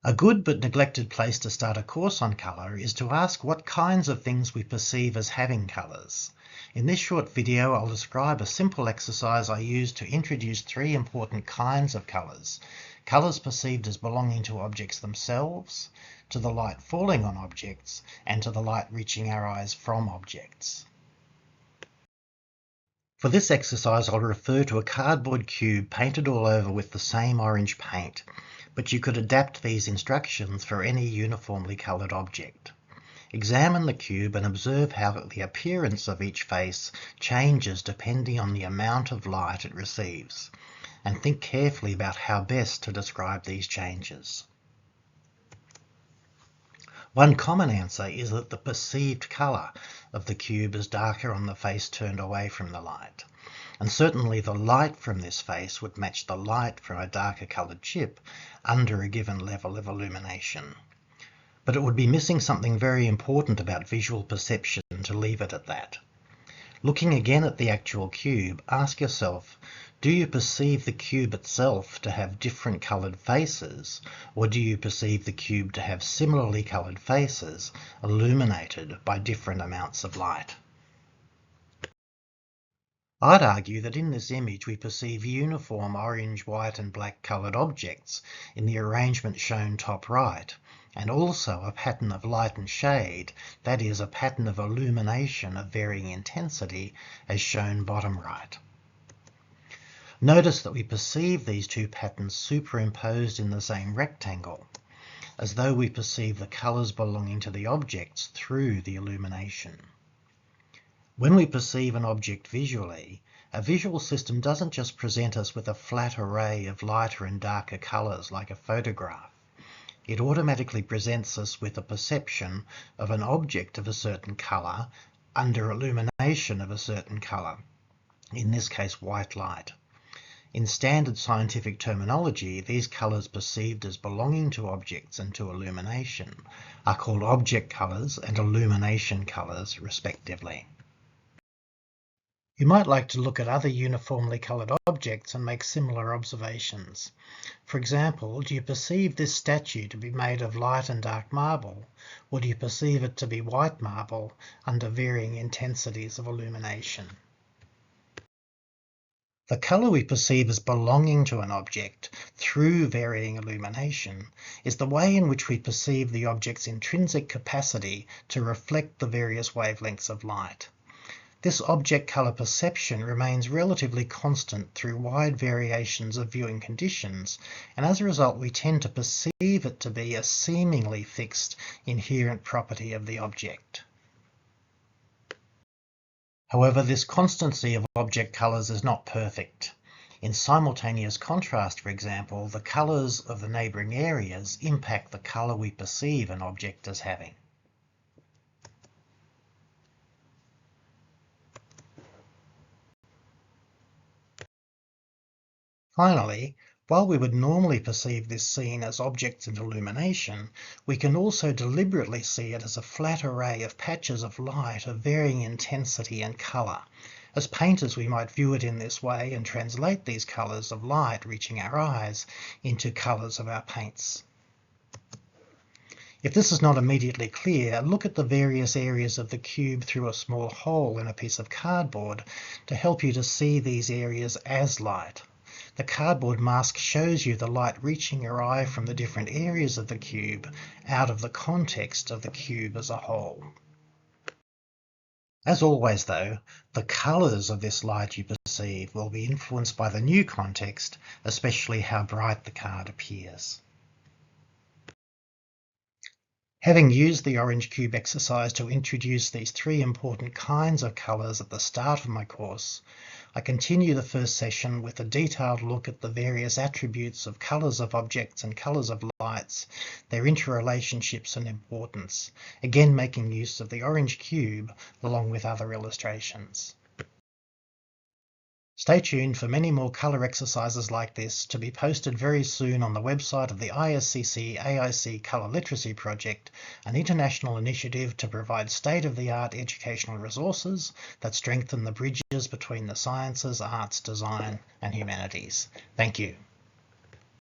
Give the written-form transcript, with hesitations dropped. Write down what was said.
A good but neglected place to start a course on colour is to ask what kinds of things we perceive as having colours. In this short video, I'll describe a simple exercise I use to introduce three important kinds of colours. Colours perceived as belonging to objects themselves, to the light falling on objects, and to the light reaching our eyes from objects. For this exercise, I'll refer to a cardboard cube painted all over with the same orange paint, but you could adapt these instructions for any uniformly coloured object. Examine the cube and observe how the appearance of each face changes depending on the amount of light it receives, and think carefully about how best to describe these changes. One common answer is that the perceived colour of the cube is darker on the face turned away from the light, and certainly the light from this face would match the light from a darker coloured chip under a given level of illumination. But it would be missing something very important about visual perception to leave it at that. Looking again at the actual cube, ask yourself, do you perceive the cube itself to have different coloured faces, or do you perceive the cube to have similarly coloured faces illuminated by different amounts of light? I'd argue that in this image we perceive uniform orange, white and black coloured objects in the arrangement shown top right, and also a pattern of light and shade, that is, a pattern of illumination of varying intensity, as shown bottom right. Notice that we perceive these two patterns superimposed in the same rectangle, as though we perceive the colours belonging to the objects through the illumination. When we perceive an object visually, a visual system doesn't just present us with a flat array of lighter and darker colours like a photograph. It automatically presents us with a perception of an object of a certain colour under illumination of a certain colour, in this case white light. In standard scientific terminology, these colours perceived as belonging to objects and to illumination are called object colours and illumination colours, respectively. You might like to look at other uniformly coloured objects and make similar observations. For example, do you perceive this statue to be made of light and dark marble, or do you perceive it to be white marble under varying intensities of illumination? The colour we perceive as belonging to an object through varying illumination is the way in which we perceive the object's intrinsic capacity to reflect the various wavelengths of light. This object colour perception remains relatively constant through wide variations of viewing conditions, and as a result we tend to perceive it to be a seemingly fixed inherent property of the object. However, this constancy of object colours is not perfect. In simultaneous contrast, for example, the colours of the neighbouring areas impact the colour we perceive an object as having. Finally, while we would normally perceive this scene as objects and illumination, we can also deliberately see it as a flat array of patches of light of varying intensity and colour. As painters, we might view it in this way and translate these colours of light reaching our eyes into colours of our paints. If this is not immediately clear, look at the various areas of the cube through a small hole in a piece of cardboard to help you to see these areas as light. The cardboard mask shows you the light reaching your eye from the different areas of the cube out of the context of the cube as a whole. As always though, the colours of this light you perceive will be influenced by the new context, especially how bright the card appears. Having used the orange cube exercise to introduce these three important kinds of colours at the start of my course, I continue the first session with a detailed look at the various attributes of colours of objects and colours of lights, their interrelationships and importance, again making use of the orange cube along with other illustrations. Stay tuned for many more colour exercises like this to be posted very soon on the website of the ISCC AIC Colour Literacy Project, an international initiative to provide state-of-the-art educational resources that strengthen the bridges between the sciences, arts, design and humanities. Thank you.